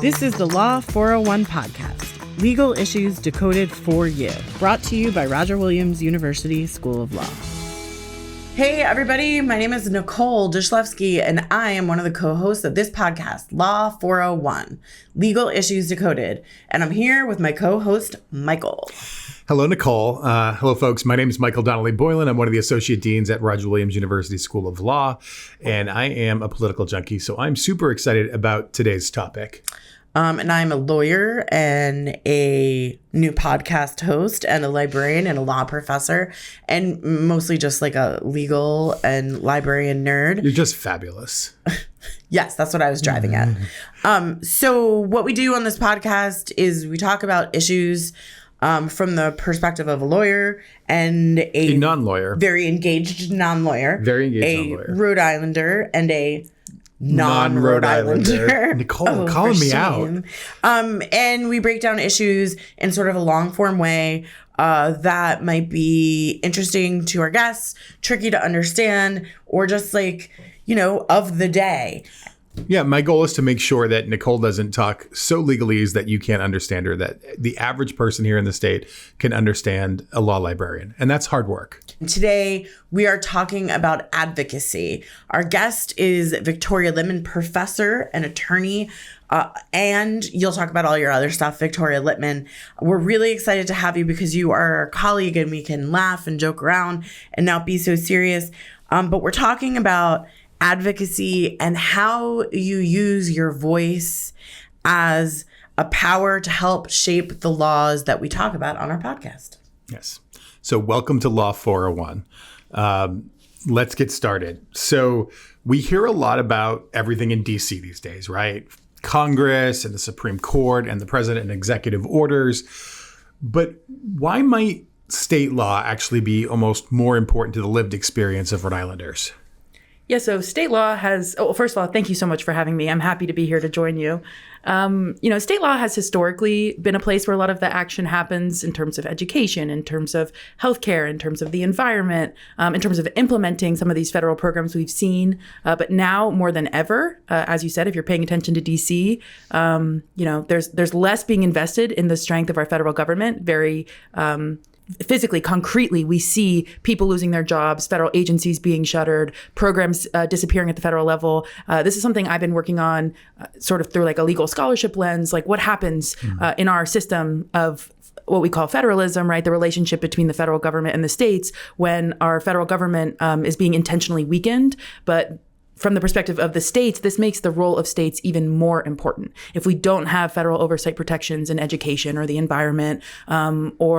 This is the Law 401 podcast, legal issues decoded for you, brought to you by Roger Williams University School of Law. Hey everybody, my name is Nicole Dushlevsky, and I am one of the co-hosts of this podcast, Law 401, Legal Issues Decoded, and I'm here with my co-host, Michael. Hello, Nicole. Hello, folks. My name is Michael Donnelly Boylan. I'm one of the associate deans at Roger Williams University School of Law, and I am a political junkie, so I'm super excited about today's topic. And I'm a lawyer and a new podcast host and a librarian and a law professor and mostly just like a legal and librarian nerd. You're just fabulous. Yes, that's what I was driving at. So what we do on this podcast is we talk about issues from the perspective of a lawyer and a non-lawyer, very engaged non-lawyer, non-lawyer, Rhode Islander and a non-Rhode Islander. Nicole, calling me out. And we break down issues in sort of a long form way that might be interesting to our guests, tricky to understand, or just like, you know, of the day. Yeah, my goal is to make sure that Nicole doesn't talk so legalese that you can't understand her, that the average person here in the state can understand a law librarian. And that's hard work. Today, we are talking about advocacy. Our guest is Victoria Litman, professor and attorney, and you'll talk about all your other stuff, Victoria Litman. We're really excited to have you because you are our colleague and we can laugh and joke around and not be so serious. But we're talking about advocacy and how you use your voice as a power to help shape the laws that we talk about on our podcast. Yes. So welcome to Law 401. Let's get started. So we hear a lot about everything in DC these days, right? Congress and the Supreme Court and the president and executive orders. But why might state law actually be almost more important to the lived experience of Rhode Islanders? Yeah, so state law has, first of all, thank you so much for having me. I'm happy to be here to join you. State law has historically been a place where a lot of the action happens in terms of education, in terms of healthcare, in terms of the environment, in terms of implementing some of these federal programs we've seen. But now more than ever, as you said, if you're paying attention to DC, there's less being invested in the strength of our federal government. Very physically, concretely, we see people losing their jobs, federal agencies being shuttered, programs disappearing at the federal level. This is something I've been working on sort of through like a legal scholarship lens, like what happens in our system of what we call federalism, right? The relationship between the federal government and the states when our federal government is being intentionally weakened. But from the perspective of the states, this makes the role of states even more important. If we don't have federal oversight protections in education or the environment, even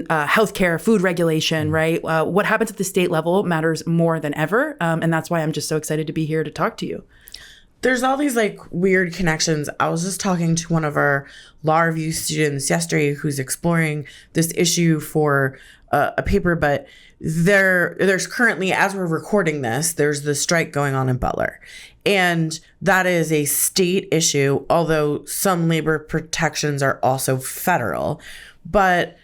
healthcare, food regulation, right? What happens at the state level matters more than ever. And that's why I'm just so excited to be here to talk to you. There's all these like weird connections. I was just talking to one of our law review students yesterday who's exploring this issue for a paper, but there's currently, as we're recording this, there's the strike going on in Butler. And that is a state issue, although some labor protections are also federal. But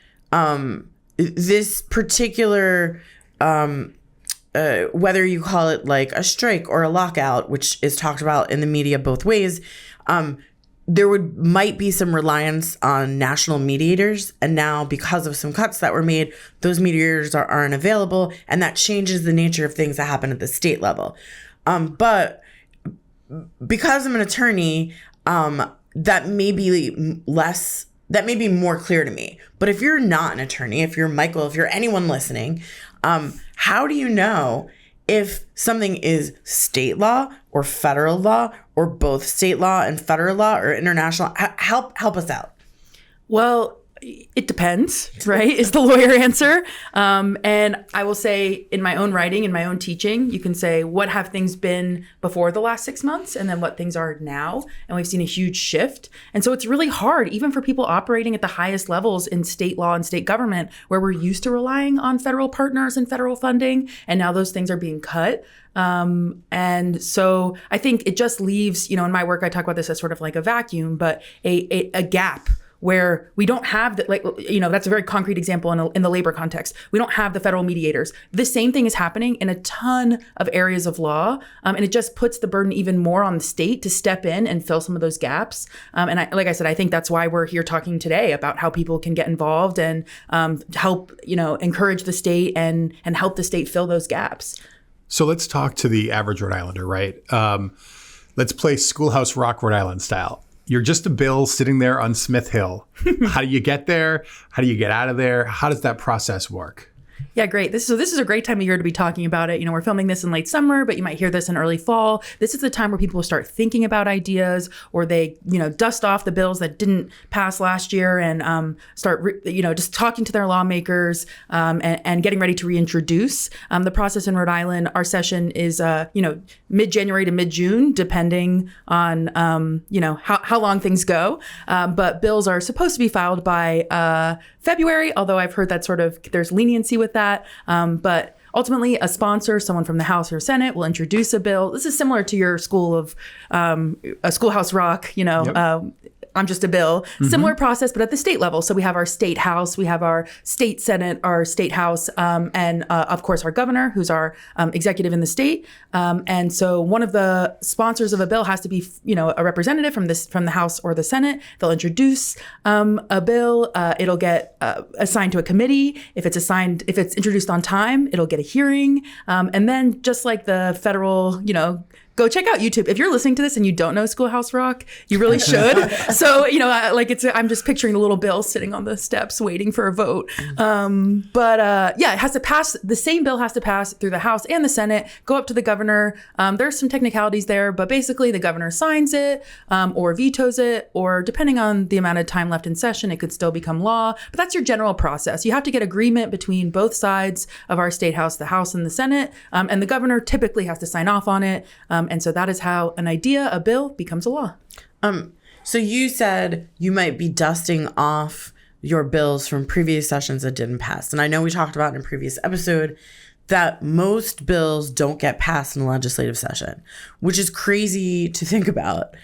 this particular, whether you call it like a strike or a lockout, which is talked about in the media both ways, there might be some reliance on national mediators. And now because of some cuts that were made, those mediators aren't available. And that changes the nature of things that happen at the state level. But because I'm an attorney, that may be more clear to me. But if you're not an attorney, if you're Michael, if you're anyone listening, how do you know if something is state law or federal law or both state law and federal law or international? Help us out. Well, it depends, right, is the lawyer answer. And I will say in my own writing, in my own teaching, you can say, what have things been before the last 6 months and then what things are now? And we've seen a huge shift. And so it's really hard, even for people operating at the highest levels in state law and state government, where we're used to relying on federal partners and federal funding. And now those things are being cut. And so I think it just leaves, in my work, I talk about this as sort of like a vacuum, but a gap where we don't have that's a very concrete example in the labor context. We don't have the federal mediators. The same thing is happening in a ton of areas of law. And it just puts the burden even more on the state to step in and fill some of those gaps. Like I said, I think that's why we're here talking today about how people can get involved and help, encourage the state and help the state fill those gaps. So let's talk to the average Rhode Islander, right? Let's play Schoolhouse Rock, Rhode Island style. You're just a bill sitting there on Smith Hill. How do you get there? How do you get out of there? How does that process work? Yeah, great. This is a great time of year to be talking about it. We're filming this in late summer, but you might hear this in early fall. This is the time where people will start thinking about ideas, or they, dust off the bills that didn't pass last year and start, just talking to their lawmakers and getting ready to reintroduce the process in Rhode Island. Our session is, mid-January to mid-June, depending on, how long things go. But bills are supposed to be filed by February, although I've heard that there's leniency with that. But ultimately, a sponsor, someone from the House or Senate, will introduce a bill. This is similar to your a Schoolhouse Rock, Yep. I'm just a bill. Similar process, but at the state level. So we have our state house, we have our state senate, our state house, and of course our governor, who's our executive in the state. And so one of the sponsors of a bill has to be, a representative from the House or the Senate. They'll introduce a bill. It'll get assigned to a committee. If it's introduced on time, it'll get a hearing. And then just like the federal, go check out YouTube. If you're listening to this and you don't know Schoolhouse Rock, you really should. So, I'm just picturing the little bill sitting on the steps waiting for a vote. It has to pass. The same bill has to pass through the House and the Senate, go up to the governor. There's some technicalities there, but basically the governor signs it or vetoes it, or depending on the amount of time left in session, it could still become law. But that's your general process. You have to get agreement between both sides of our state house, the House and the Senate, and the governor typically has to sign off on it. And so that is how a bill becomes a law. So you said you might be dusting off your bills from previous sessions that didn't pass. And I know we talked about in a previous episode that most bills don't get passed in the legislative session, which is crazy to think about.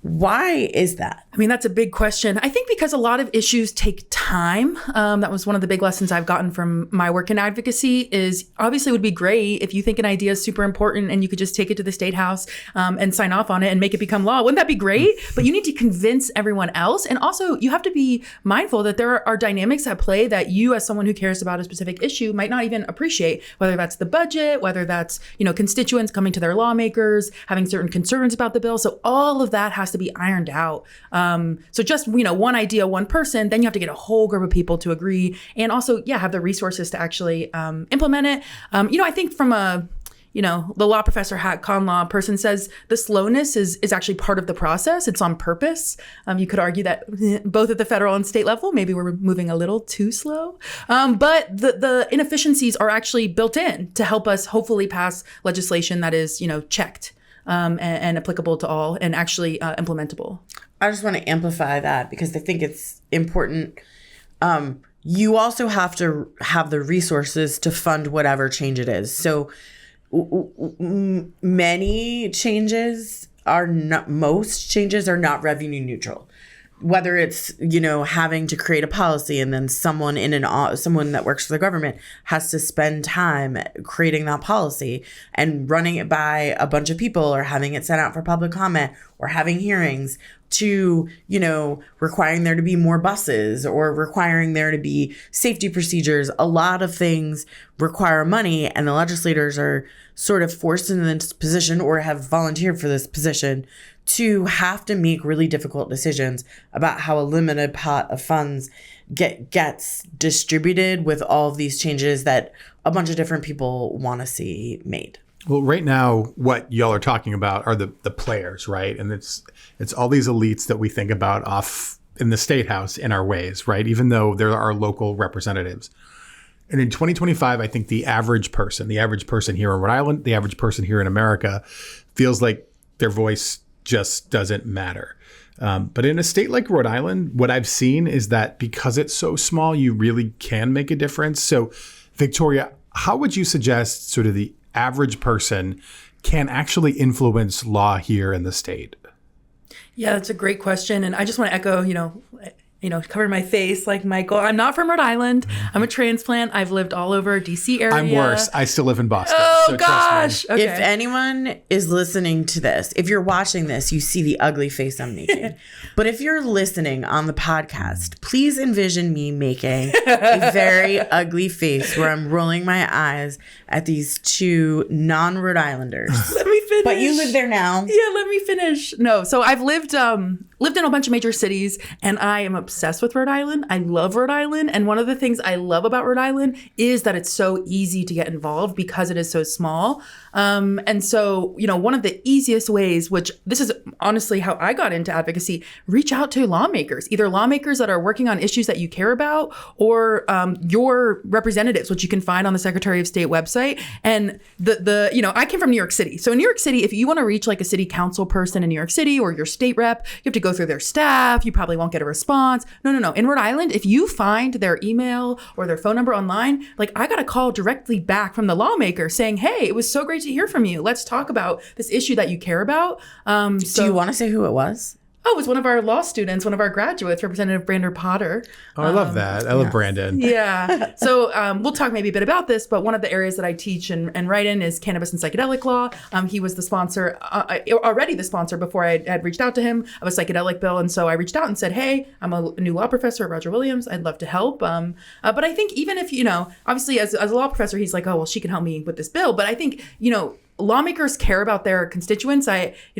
Why is that? I mean, that's a big question. I think because a lot of issues take time. That was one of the big lessons I've gotten from my work in advocacy is obviously it would be great if you think an idea is super important and you could just take it to the state house and sign off on it and make it become law. Wouldn't that be great? But you need to convince everyone else. And also you have to be mindful that there are dynamics at play that you as someone who cares about a specific issue might not even appreciate, whether that's the budget, whether that's, constituents coming to their lawmakers, having certain concerns about the bill. So all of that has to be ironed out. So just, one idea, one person, then you have to get a whole group of people to agree and also, have the resources to actually implement it. I think from the law professor hat con law person says the slowness is actually part of the process. It's on purpose. You could argue that both at the federal and state level, maybe we're moving a little too slow. But the inefficiencies are actually built in to help us hopefully pass legislation that is, checked. And applicable to all and actually implementable. I just want to amplify that because I think it's important. You also have to have the resources to fund whatever change it is. So most changes are not revenue neutral. Whether it's, having to create a policy and then someone that works for the government has to spend time creating that policy and running it by a bunch of people or having it sent out for public comment or having hearings to, requiring there to be more buses or requiring there to be safety procedures. A lot of things require money and the legislators are sort of forced into this position or have volunteered for this position to have to make really difficult decisions about how a limited pot of funds gets distributed with all of these changes that a bunch of different people want to see made. Well, right now, what y'all are talking about are the players, right? And it's all these elites that we think about off in the state house in our ways, right? Even though there are local representatives. And in 2025, I think the average person here in Rhode Island, the average person here in America feels like their voice just doesn't matter. But in a state like Rhode Island, what I've seen is that because it's so small, you really can make a difference. So, Victoria, how would you suggest sort of the average person can actually influence law here in the state? Yeah, that's a great question. And I just want to echo, cover my face like Michael. I'm not from Rhode Island. I'm a transplant. I've lived all over DC area. I'm worse. I still live in Boston. Oh, so gosh. Okay. If anyone is listening to this, if you're watching this, you see the ugly face I'm making. But if you're listening on the podcast, please envision me making a very ugly face where I'm rolling my eyes at these two non-Rhode Islanders. Let me finish. But you live there now. Yeah, let me finish. No, so I've lived in a bunch of major cities, and I am obsessed with Rhode Island. I love Rhode Island, and one of the things I love about Rhode Island is that it's so easy to get involved because it is so small. And so, one of the easiest ways, which this is honestly how I got into advocacy, reach out to lawmakers, either lawmakers that are working on issues that you care about, or your representatives, which you can find on the Secretary of State website. And I came from New York City. So in New York City, if you want to reach like a city council person in New York City or your state rep, you have to go through their staff. You probably won't get a response. No. In Rhode Island, if you find their email or their phone number online, like I got a call directly back from the lawmaker saying, hey, it was so great to hear from you. Let's talk about this issue that you care about. Do you want to say who it was? Oh, it was one of our law students, one of our graduates, Representative Brander Potter. Oh, I love that. I love Brandon. Yeah. So we'll talk maybe a bit about this, but one of the areas that I teach and write in is cannabis and psychedelic law. He was the sponsor, already the sponsor before I had reached out to him of a psychedelic bill. And so I reached out and said, hey, I'm a new law professor at Roger Williams. I'd love to help. But I think even if, obviously as a law professor, he's like, oh, well, she can help me with this bill. But I think, lawmakers care about their constituents.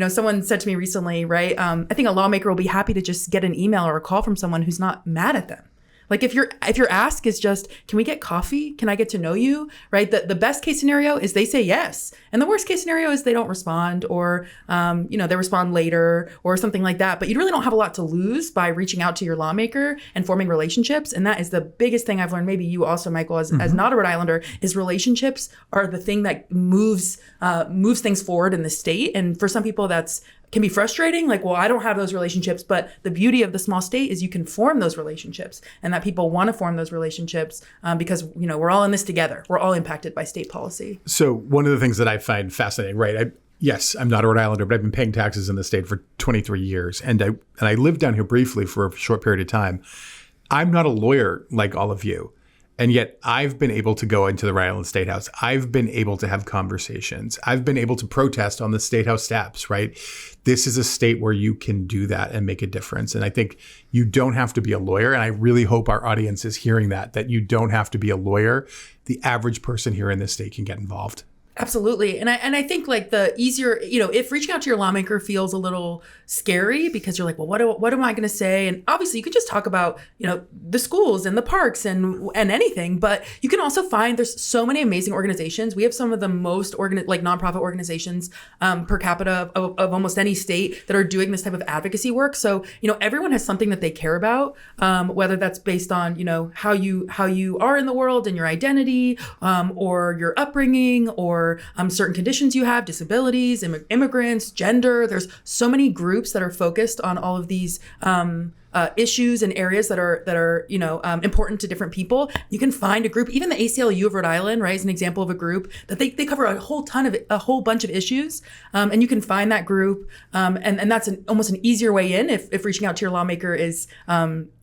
Someone said to me recently, right? I think a lawmaker will be happy to just get an email or a call from someone who's not mad at them. Like if your ask is just, can we get coffee? Can I get to know you? Right? The best case scenario is they say yes. And the worst case scenario is they don't respond or, they respond later or something like that. But you really don't have a lot to lose by reaching out to your lawmaker and forming relationships. And that is the biggest thing I've learned. Maybe you also, Michael, as not a Rhode Islander, is relationships are the thing that moves things forward in the state. And for some people, can be frustrating. Like, well, I don't have those relationships, but the beauty of the small state is you can form those relationships and that people want to form those relationships because, we're all in this together. We're all impacted by state policy. So one of the things that I find fascinating, right? Yes, I'm not a Rhode Islander, but I've been paying taxes in the state for 23 years. And I lived down here briefly for a short period of time. I'm not a lawyer like all of you. And yet I've been able to go into the Rhode Island State House. I've been able to have conversations. I've been able to protest on the State House steps, right? This is a state where you can do that and make a difference. And I think you don't have to be a lawyer. And I really hope our audience is hearing that you don't have to be a lawyer. The average person here in this state can get involved. Absolutely. And I think like the easier, if reaching out to your lawmaker feels a little scary because you're like, well, what am I going to say? And obviously you could just talk about, the schools and the parks and anything, but you can also find there's so many amazing organizations. We have some of the most nonprofit organizations per capita of almost any state that are doing this type of advocacy work. So, everyone has something that they care about, whether that's based on, how you are in the world and your identity or your upbringing or certain conditions you have, disabilities, immigrants, gender. There's so many groups that are focused on all of these issues and areas that are important to different people. You can find a group, even the ACLU of Rhode Island, right, is an example of a group that they cover a whole bunch of issues, and you can find that group, and that's almost an easier way in if reaching out to your lawmaker is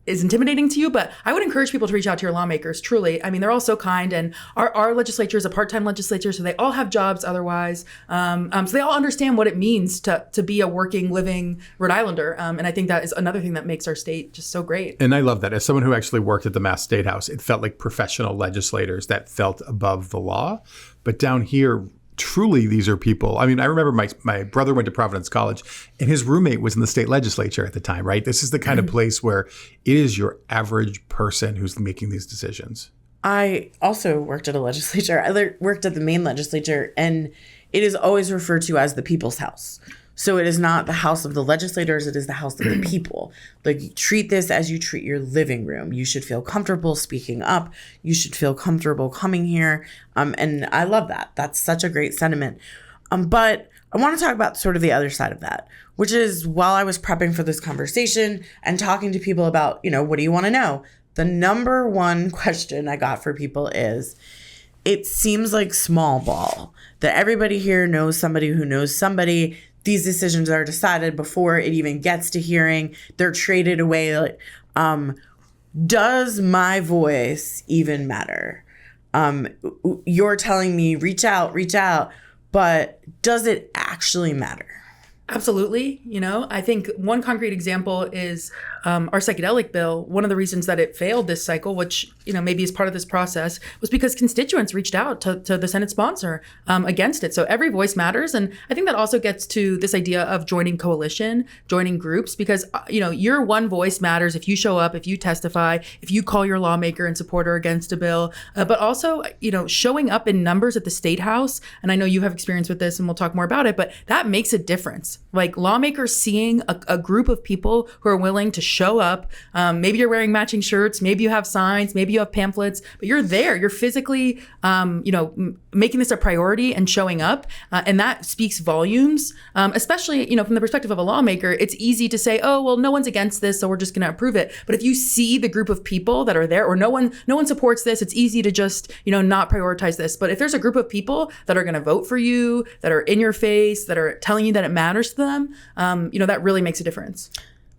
intimidating to you. But I would encourage people to reach out to your lawmakers, truly. I mean, they're all so kind, and our legislature is a part-time legislature, so they all have jobs otherwise. So they all understand what it means to be a working, living Rhode Islander. And I think that is another thing that makes our state just so great. And I love that. As someone who actually worked at the Mass State House, it felt like professional legislators that felt above the law. But down here, truly, these are people. I mean, I remember my brother went to Providence College and his roommate was in the state legislature at the time, right? This is the kind of place where it is your average person who's making these decisions. I also worked at a legislature. I worked at the Maine legislature, and it is always referred to as the people's house. So it is not the house of the legislators, it is the house of the people. Like, treat this as you treat your living room. You should feel comfortable speaking up. You should feel comfortable coming here. And I love that. That's such a great sentiment. But I want to talk about sort of the other side of that, which is while I was prepping for this conversation and talking to people about, what do you want to know? The number one question I got for people is, it seems like small ball, that everybody here knows somebody who knows somebody. these decisions are decided before it even gets to hearing. They're traded away. Like, does my voice even matter? You're telling me reach out, but does it actually matter? Absolutely. I think one concrete example is our psychedelic bill. One of the reasons that it failed this cycle, which, maybe is part of this process, was because constituents reached out to the Senate sponsor against it. So every voice matters. And I think that also gets to this idea of joining coalition, joining groups, because, your one voice matters if you show up, if you testify, if you call your lawmaker and support or against a bill, but also, showing up in numbers at the State House. And I know you have experience with this and we'll talk more about it, but that makes a difference. Like lawmakers seeing a group of people who are willing to show up. Maybe you're wearing matching shirts, maybe you have signs, maybe you have pamphlets, but you're there. You're physically, making this a priority and showing up. And that speaks volumes, especially, from the perspective of a lawmaker. It's easy to say, oh, well, no one's against this, so we're just going to approve it. But if you see the group of people that are there, or no one supports this, it's easy to just, not prioritize this. But if there's a group of people that are going to vote for you, that are in your face, that are telling you that it matters to them, that really makes a difference.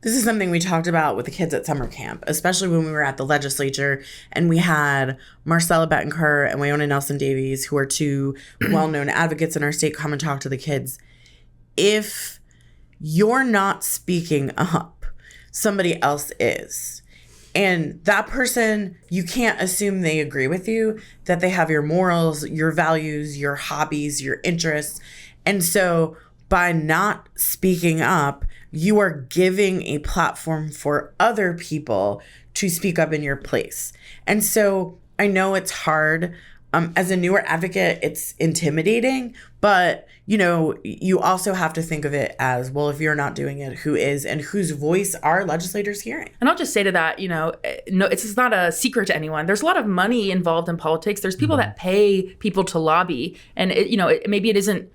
This is something we talked about with the kids at summer camp, especially when we were at the legislature and we had Marcella Bettencourt and Wynonna Nelson Davies, who are two well-known advocates in our state, come and talk to the kids. If you're not speaking up, somebody else is. And that person, you can't assume they agree with you, that they have your morals, your values, your hobbies, your interests. And so by not speaking up, you are giving a platform for other people to speak up in your place. And so I know it's hard. As a newer advocate, it's intimidating, but you also have to think of it as, well, if you're not doing it, who is, and whose voice are legislators hearing? And I'll just say to that, no, it's not a secret to anyone. There's a lot of money involved in politics. There's people that pay people to lobby, and maybe it isn't.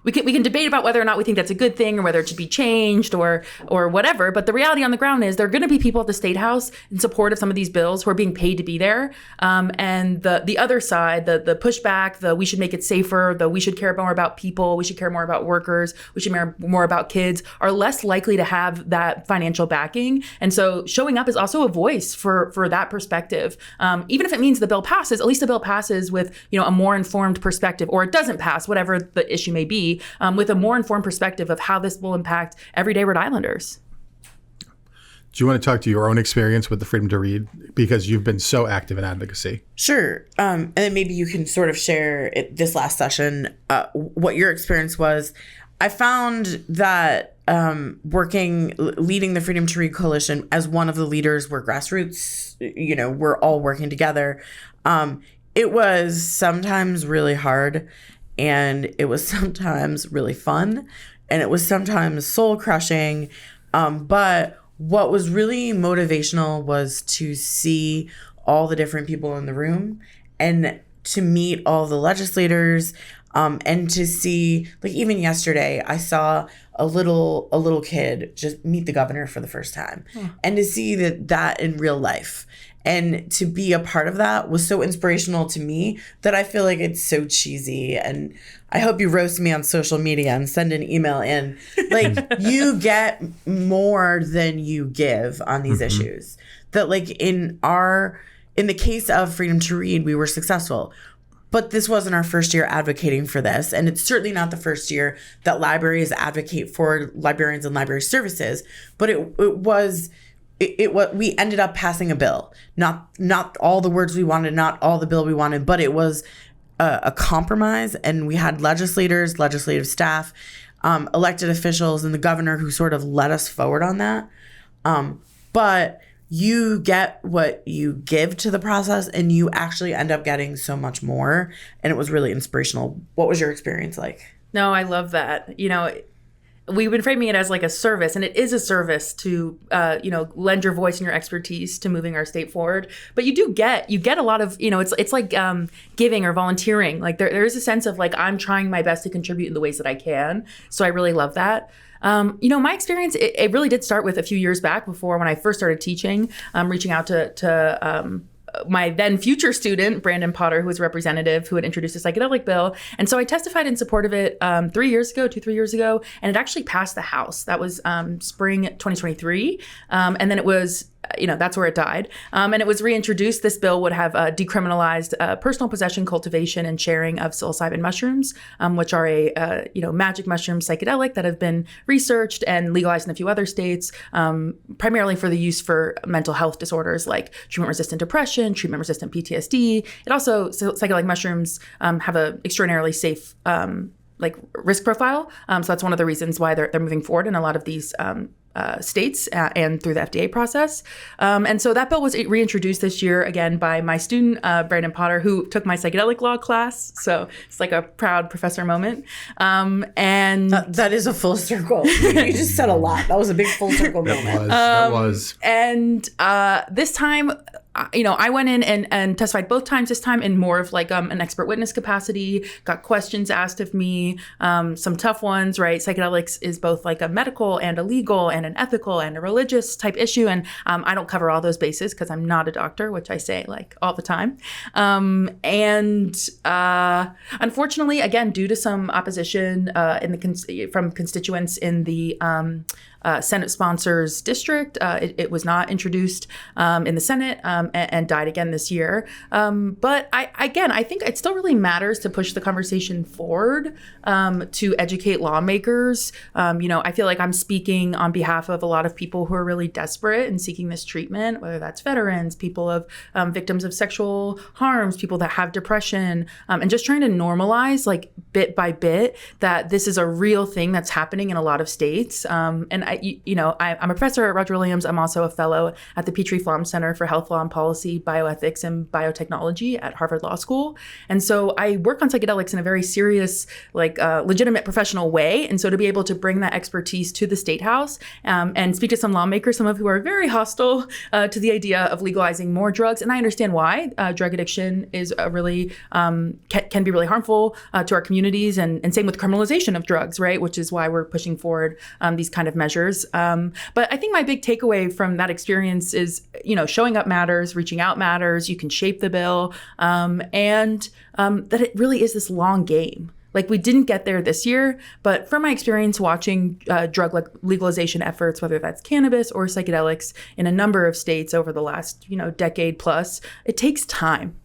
We can debate about whether or not we think that's a good thing or whether it should be changed or whatever. But the reality on the ground is there are going to be people at the State House in support of some of these bills who are being paid to be there. And the other side, the pushback, we should make it safer, we should care more about people, we should care more about workers, we should care more about kids, are less likely to have that financial backing. And so showing up is also a voice for that perspective. Even if it means the bill passes, at least the bill passes with a more informed perspective, or it doesn't pass, whatever the issue may be. With a more informed perspective of how this will impact everyday Rhode Islanders. Do you want to talk to your own experience with the freedom to read? Because you've been so active in advocacy. Sure. And then maybe you can sort of share this last session, what your experience was. I found that leading the Freedom to Read Coalition as one of the leaders where grassroots, we're all working together. It was sometimes really hard. And it was sometimes really fun, and it was sometimes soul crushing. But what was really motivational was to see all the different people in the room and to meet all the legislators, and to see, like, even yesterday, I saw a little kid just meet the governor for the first time, and to see that in real life. And to be a part of that was so inspirational to me that I feel like it's so cheesy. And I hope you roast me on social media and send an email in. Like, you get more than you give on these issues. That, like, in the case of Freedom to Read, we were successful. But this wasn't our first year advocating for this. And it's certainly not the first year that libraries advocate for librarians and library services. But we ended up passing a bill, not all the words we wanted, not all the bill we wanted, but it was a compromise. And we had legislators, legislative staff, elected officials, and the governor who sort of led us forward on that. But you get what you give to the process, and you actually end up getting so much more. And it was really inspirational. What was your experience like? No, I love that. We've been framing it as like a service, and it is a service to, lend your voice and your expertise to moving our state forward. But you get a lot of, it's like giving or volunteering. Like there is a sense of like, I'm trying my best to contribute in the ways that I can. So I really love that. My experience, it really did start with a few years back before when I first started teaching, reaching out to my then future student, Brandon Potter, who was a representative who had introduced a psychedelic bill. And so I testified in support of it 3 years ago, and it actually passed the House. That was spring 2023. And then it was, that's where it died. And it was reintroduced. This bill would have decriminalized personal possession, cultivation, and sharing of psilocybin mushrooms, which are a magic mushroom psychedelic that have been researched and legalized in a few other states, primarily for the use for mental health disorders like treatment-resistant depression, treatment-resistant PTSD. It also, psychedelic mushrooms have an extraordinarily safe risk profile. So that's one of the reasons why they're moving forward in a lot of these states and through the FDA process. And so that bill was reintroduced this year again by my student, Brandon Potter, who took my psychedelic law class. So it's like a proud professor moment. And that is a full circle. You just said a lot. That was a big full circle moment. That was. And this time, I went in and testified both times, this time in more of like an expert witness capacity, got questions asked of me, some tough ones, right? Psychedelics is both like a medical and a legal and an ethical and a religious type issue. And I don't cover all those bases because I'm not a doctor, which I say like all the time. Unfortunately, again, due to some opposition from constituents in the Senate sponsors district, it was not introduced in the Senate and died again this year. But I think it still really matters to push the conversation forward, to educate lawmakers. I feel like I'm speaking on behalf of a lot of people who are really desperate and seeking this treatment, whether that's veterans, people of victims of sexual harms, people that have depression, and just trying to normalize like bit by bit that this is a real thing that's happening in a lot of states. I'm a professor at Roger Williams. I'm also a fellow at the Petrie-Flom Center for Health Law and Policy, Bioethics, and Biotechnology at Harvard Law School. And so I work on psychedelics in a very serious, legitimate professional way. And so to be able to bring that expertise to the State House and speak to some lawmakers, some of who are very hostile to the idea of legalizing more drugs. And I understand why. Drug addiction is a really, can be really harmful to our communities, and same with criminalization of drugs, right? Which is why we're pushing forward these kind of measures. But I think my big takeaway from that experience is, showing up matters, reaching out matters, you can shape the bill, and that it really is this long game. Like, we didn't get there this year, but from my experience watching drug legalization efforts, whether that's cannabis or psychedelics in a number of states over the last, decade plus, it takes time.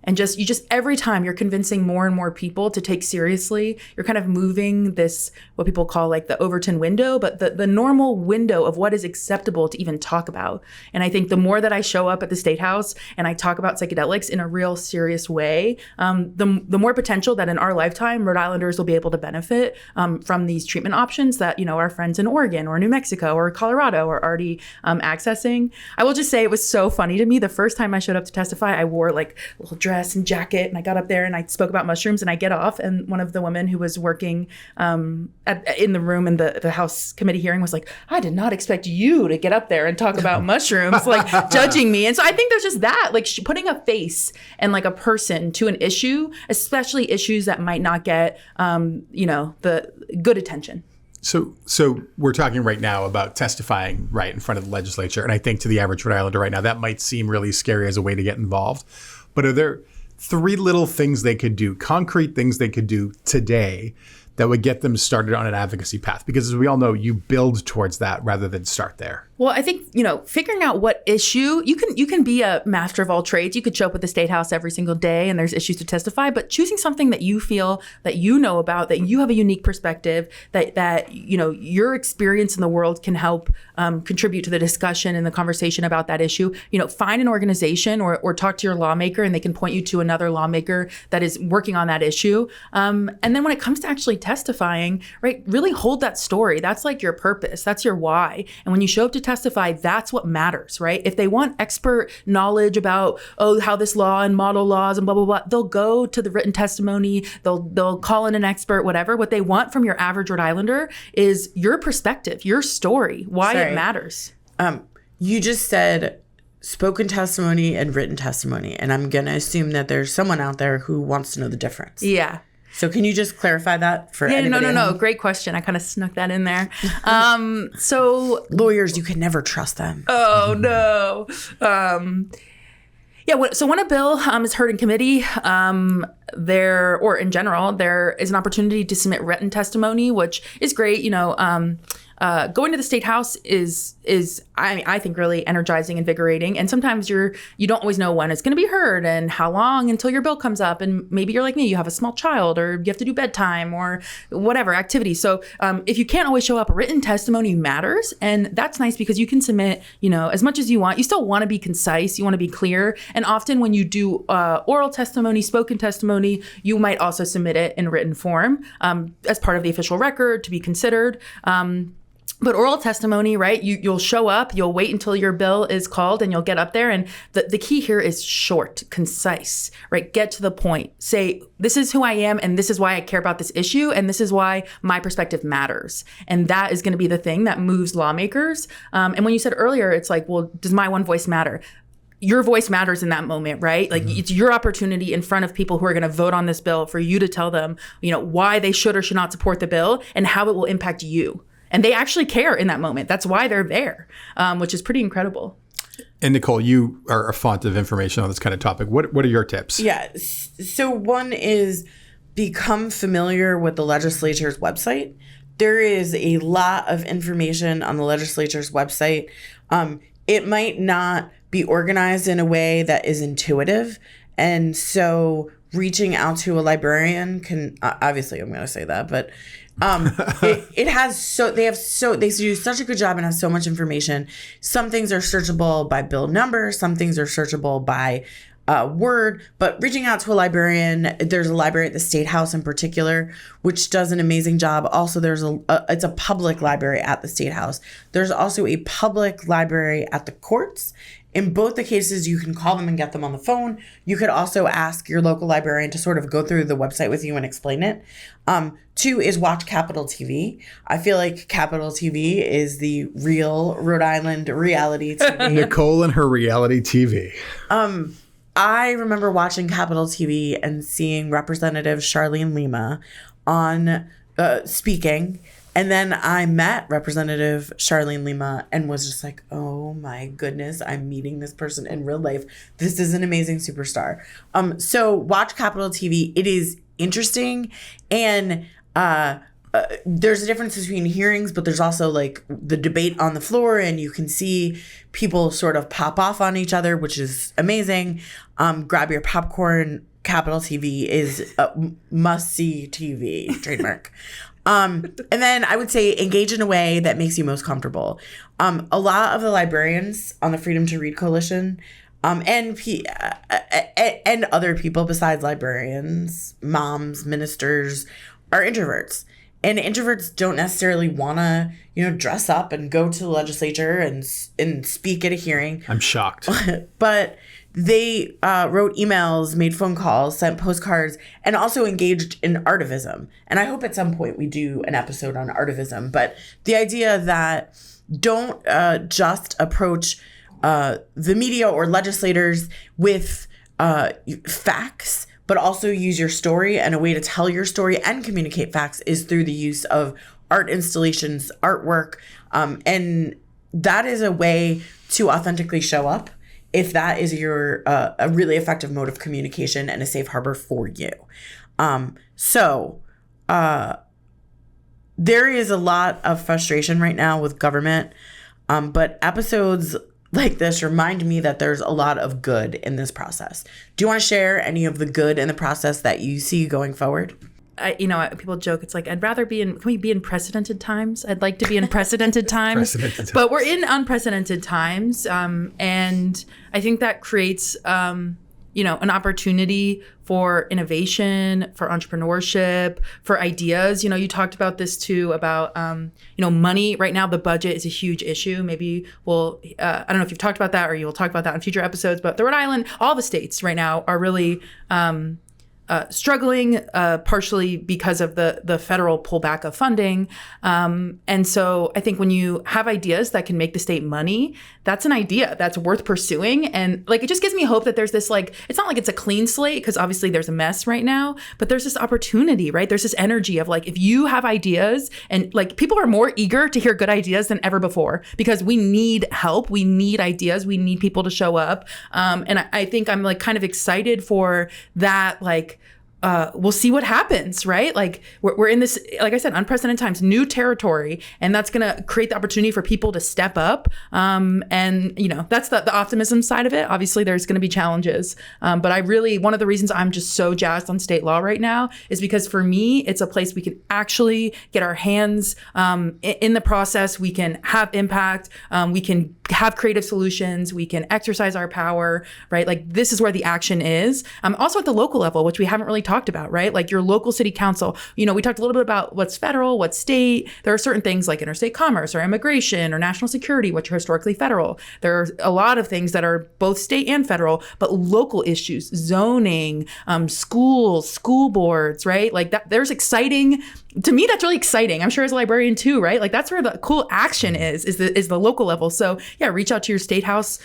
And you just every time you're convincing more and more people to take seriously, you're kind of moving this, what people call like the Overton window, but the normal window of what is acceptable to even talk about. And I think the more that I show up at the State House and I talk about psychedelics in a real serious way, the more potential that in our lifetime, Rhode Islanders will be able to benefit from these treatment options that, our friends in Oregon or New Mexico or Colorado are already accessing. I will just say it was so funny to me. The first time I showed up to testify, I wore like a little dress and jacket, and I got up there and I spoke about mushrooms, and I get off, and one of the women who was working in the room in the House committee hearing was like, I did not expect you to get up there and talk about mushrooms, like judging me. And so I think there's just that, like putting a face and like a person to an issue, especially issues that might not get, the good attention. So we're talking right now about testifying right in front of the legislature. And I think to the average Rhode Islander right now, that might seem really scary as a way to get involved. But are there 3 little things they could do, concrete things they could do today that would get them started on an advocacy path? Because as we all know, you build towards that rather than start there. Well, I think, figuring out what issue, you can be a master of all trades. You could show up at the State House every single day and there's issues to testify, but choosing something that you feel that you know about, that you have a unique perspective, that your experience in the world can help contribute to the discussion and the conversation about that issue. Find an organization or talk to your lawmaker and they can point you to another lawmaker that is working on that issue. And then when it comes to actually testifying, right, really hold that story. That's like your purpose. That's your why. And when you show up to testify, that's what matters, right? If they want expert knowledge about, how this law and model laws and blah, blah, blah, they'll go to the written testimony, they'll call in an expert, whatever. What they want from your average Rhode Islander is your perspective, your story, why it matters. You just said spoken testimony and written testimony, and I'm going to assume that there's someone out there who wants to know the difference. Yeah. So can you just clarify that for anybody? No. Great question. I kind of snuck that in there. So lawyers, you can never trust them. Oh, no. Yeah. So when a bill is heard in committee, or in general, there is an opportunity to submit written testimony, which is great. Going to the state house is I think really energizing, invigorating. And sometimes you don't always know when it's going to be heard and how long until your bill comes up. And maybe you're like me, you have a small child, or you have to do bedtime or whatever activity. So if you can't always show up, written testimony matters. And that's nice because you can submit, as much as you want. You still want to be concise. You want to be clear. And often when you do oral testimony, spoken testimony, you might also submit it in written form as part of the official record to be considered. But oral testimony, right? You'll show up, you'll wait until your bill is called, and you'll get up there. And the key here is short, concise, right? Get to the point. Say, this is who I am, and this is why I care about this issue, and this is why my perspective matters. And that is going to be the thing that moves lawmakers. And when you said earlier, it's like, well, does my one voice matter? Your voice matters in that moment, right? Like it's your opportunity in front of people who are going to vote on this bill for you to tell them, why they should or should not support the bill and how it will impact you. And they actually care in that moment. That's why they're there, which is pretty incredible. And Nicole, you are a font of information on this kind of topic. What are your tips? Yeah. So one is become familiar with the legislature's website. There is a lot of information on the legislature's website. It might not be organized in a way that is intuitive. And so reaching out to a librarian can, obviously I'm going to say that, but they do such a good job and have so much information. Some things are searchable by bill number, some things are searchable by word, but reaching out to a librarian, there's a library at the State House in particular, which does an amazing job. Also, it's a public library at the State House. There's also a public library at the courts. In both the cases, you can call them and get them on the phone. You could also ask your local librarian to sort of go through the website with you and explain it. 2 is watch Capitol TV. I feel like Capitol TV is the real Rhode Island reality TV. Nicole and her reality TV. I remember watching Capitol TV and seeing Representative Charlene Lima on speaking. And then I met Representative Charlene Lima and was just like, oh my goodness, I'm meeting this person in real life. This is an amazing superstar. So watch Capitol TV. It is interesting. And there's a difference between hearings, but there's also like the debate on the floor, and you can see people sort of pop off on each other, which is amazing. Grab your popcorn. Capitol TV is a must-see TV, trademark. And then I would say engage in a way that makes you most comfortable. A lot of the librarians on the Freedom to Read Coalition and other people besides librarians, moms, ministers, are introverts. And introverts don't necessarily want to, dress up and go to the legislature and speak at a hearing. I'm shocked. But they wrote emails, made phone calls, sent postcards, and also engaged in artivism. And I hope at some point we do an episode on artivism. But the idea that don't just approach the media or legislators with facts, but also use your story, and a way to tell your story and communicate facts is through the use of art installations, artwork. And that is a way to authentically show up if that is your a really effective mode of communication and a safe harbor for you. So there is a lot of frustration right now with government, but episodes like this remind me that there's a lot of good in this process. Do you want to share any of the good in the process that you see going forward? People joke, it's like, can we be in precedented times? I'd like to be in precedented times. But we're in unprecedented times. And I think that creates, an opportunity for innovation, for entrepreneurship, for ideas. You talked about this too, about, money. Right now, the budget is a huge issue. Maybe I don't know if you've talked about that or you will talk about that in future episodes, but the Rhode Island, all the states right now are really, struggling, partially because of the federal pullback of funding. And so I think when you have ideas that can make the state money, that's an idea that's worth pursuing. And like, it just gives me hope that there's this, like, it's not like it's a clean slate, because obviously there's a mess right now, but there's this opportunity, right? There's this energy of like, if you have ideas, and like, people are more eager to hear good ideas than ever before, because we need help. We need ideas. We need people to show up. And I think I'm like kind of excited for that, like, we'll see what happens, right? Like we're in this, like I said, unprecedented times, new territory, and that's going to create the opportunity for people to step up. And you know, that's the optimism side of it. Obviously, there's going to be challenges, but I really, one of the reasons I'm just so jazzed on state law right now is because for me, it's a place we can actually get our hands in the process. We can have impact. We can have creative solutions. We can exercise our power, right? Like this is where the action is. Also at the local level, which we haven't really talked about, right? Like your local city council, you know, we talked a little bit about what's federal, what's state. There are certain things like interstate commerce or immigration or national security, which are historically federal. There are a lot of things that are both state and federal, but local issues, zoning, schools, school boards, right? Like that, there's exciting, to me, that's really exciting. I'm sure as a librarian too, right? Like that's where the cool action is the local level. So yeah, reach out to your state house,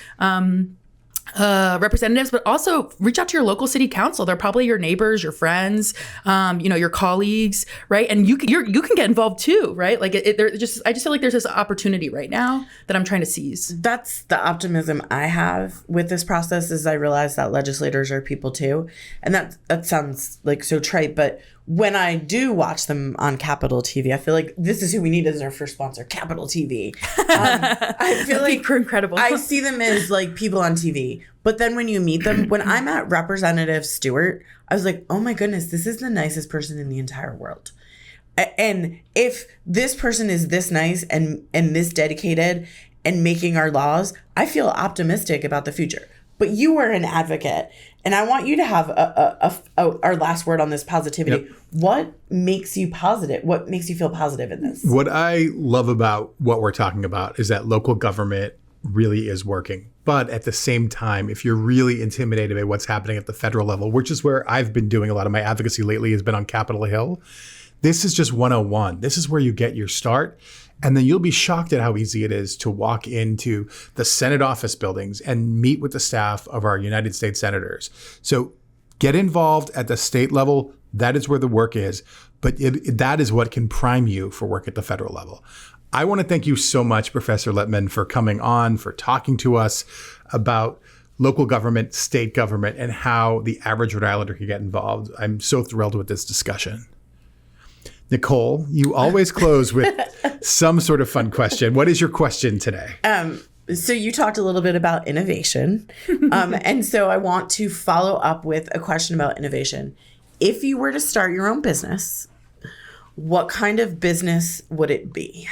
representatives, but also reach out to your local city council. They're probably your neighbors, your friends, you know, your colleagues, right? And you can get involved too, right? Like I just feel like there's this opportunity right now that I'm trying to seize. That's the optimism I have with this process, is I realize that legislators are people too. And that sounds like so trite, but when I do watch them on Capitol TV, I feel like this is who we need as our first sponsor, Capitol TV. I feel like incredible. I see them as like people on TV. But then when you meet them, when I'm at Representative Stewart, I was like, oh my goodness, this is the nicest person in the entire world. And if this person is this nice and this dedicated and making our laws, I feel optimistic about the future. But you are an advocate, and I want you to have our last word on this positivity. Yep. What makes you positive? What makes you feel positive in this? What I love about what we're talking about is that local government really is working. But at the same time, if you're really intimidated by what's happening at the federal level, which is where I've been doing a lot of my advocacy lately, has been on Capitol Hill. This is just 101. This is where you get your start. And then you'll be shocked at how easy it is to walk into the Senate office buildings and meet with the staff of our United States senators. So get involved at the state level. That is where the work is. But that is what can prime you for work at the federal level. I want to thank you so much, Professor Litman, for coming on, for talking to us about local government, state government, and how the average Rhode Islander can get involved. I'm so thrilled with this discussion. Nicole, you always close with some sort of fun question. What is your question today? So you talked a little bit about innovation. And so I want to follow up with a question about innovation. If you were to start your own business, what kind of business would it be?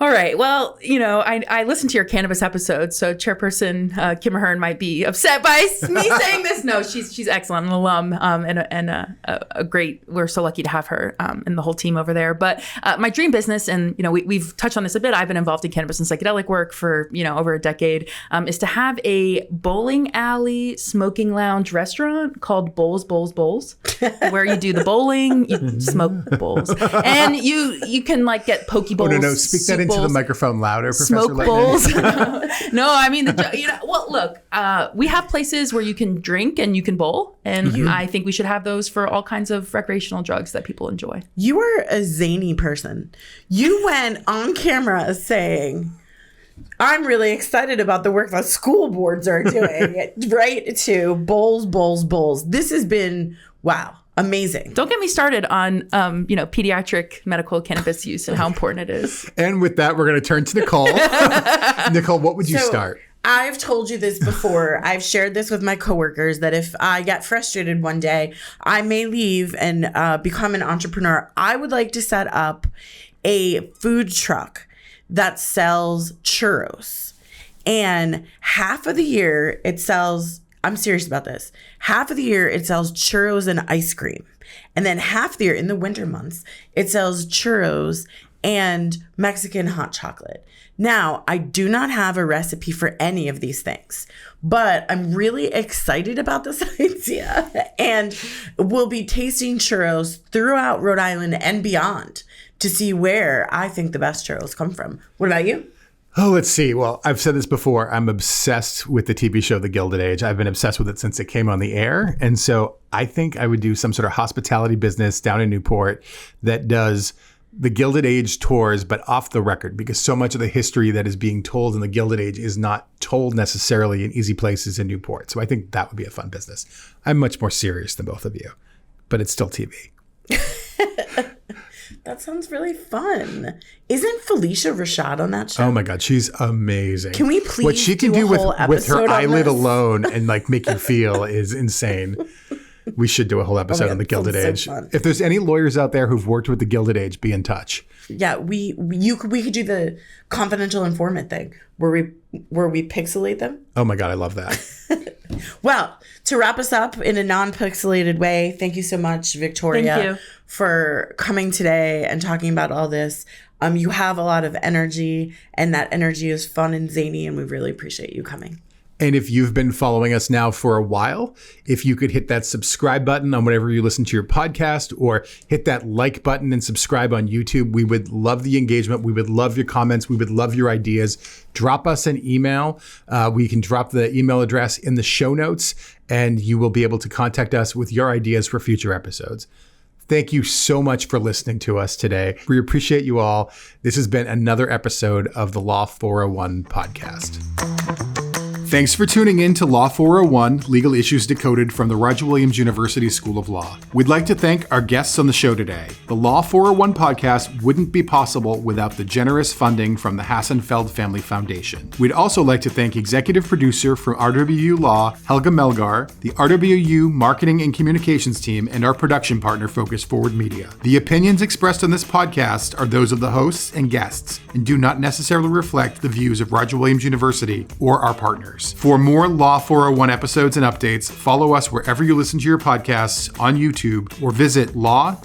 All right. Well, you know, I listened to your cannabis episode, so Chairperson Kim Ahern might be upset by me saying this. No, she's excellent, an alum, and a great. We're so lucky to have her and the whole team over there. But my dream business, and you know, we've touched on this a bit. I've been involved in cannabis and psychedelic work for over a decade. Is to have a bowling alley smoking lounge restaurant called Bowls, where you do the bowling, you smoke bowls, and you can like get poke bowls. Oh, no, speak that into the microphone louder, Professor Smoke Litman. bowls. No, I mean, well, look, we have places where you can drink and you can bowl. And I think we should have those for all kinds of recreational drugs that people enjoy. You are a zany person. You went on camera saying, I'm really excited about the work that school boards are doing, right? To bowls. This has been, wow. Amazing. Don't get me started on, pediatric medical cannabis use and how important it is. And with that, we're going to turn to Nicole. Nicole, what would you start? I've told you this before. I've shared this with my coworkers that if I get frustrated one day, I may leave and become an entrepreneur. I would like to set up a food truck that sells churros. And half of the year it sells, I'm serious about this. Half of the year, it sells churros and ice cream. And then half the year, in the winter months, it sells churros and Mexican hot chocolate. Now, I do not have a recipe for any of these things, but I'm really excited about this idea, and we'll be tasting churros throughout Rhode Island and beyond to see where I think the best churros come from. What about you? Oh, let's see. Well, I've said this before. I'm obsessed with the TV show The Gilded Age. I've been obsessed with it since it came on the air. And so I think I would do some sort of hospitality business down in Newport that does the Gilded Age tours, but off the record, because so much of the history that is being told in the Gilded Age is not told necessarily in easy places in Newport. So I think that would be a fun business. I'm much more serious than both of you, but it's still TV. That sounds really fun. Isn't Felicia Rashad on that show? Oh my God, she's amazing. Can we please what she can do with her episode on eyelid this? alone and like make you feel is insane. We should do a whole episode on the Gilded Age. So if there's any lawyers out there who've worked with the Gilded Age, be in touch. Yeah, we could do the confidential informant thing where we pixelate them. Oh my God, I love that. Well, to wrap us up in a non-pixelated way, thank you so much, Victoria, for coming today and talking about all this. You have a lot of energy, and that energy is fun and zany, and we really appreciate you coming. And if you've been following us now for a while, if you could hit that subscribe button on whatever you listen to your podcast, or hit that like button and subscribe on YouTube, we would love the engagement. We would love your comments. We would love your ideas. Drop us an email. We can drop the email address in the show notes, and you will be able to contact us with your ideas for future episodes. Thank you so much for listening to us today. We appreciate you all. This has been another episode of the Law 401 podcast. Thanks for tuning in to Law 401, Legal Issues Decoded from the Roger Williams University School of Law. We'd like to thank our guests on the show today. The Law 401 podcast wouldn't be possible without the generous funding from the Hassenfeld Family Foundation. We'd also like to thank executive producer from RWU Law, Helga Melgar, the RWU Marketing and Communications team, and our production partner, Focus Forward Media. The opinions expressed on this podcast are those of the hosts and guests and do not necessarily reflect the views of Roger Williams University or our partners. For more Law 401 episodes and updates, follow us wherever you listen to your podcasts on YouTube or visit law.rwu.edu.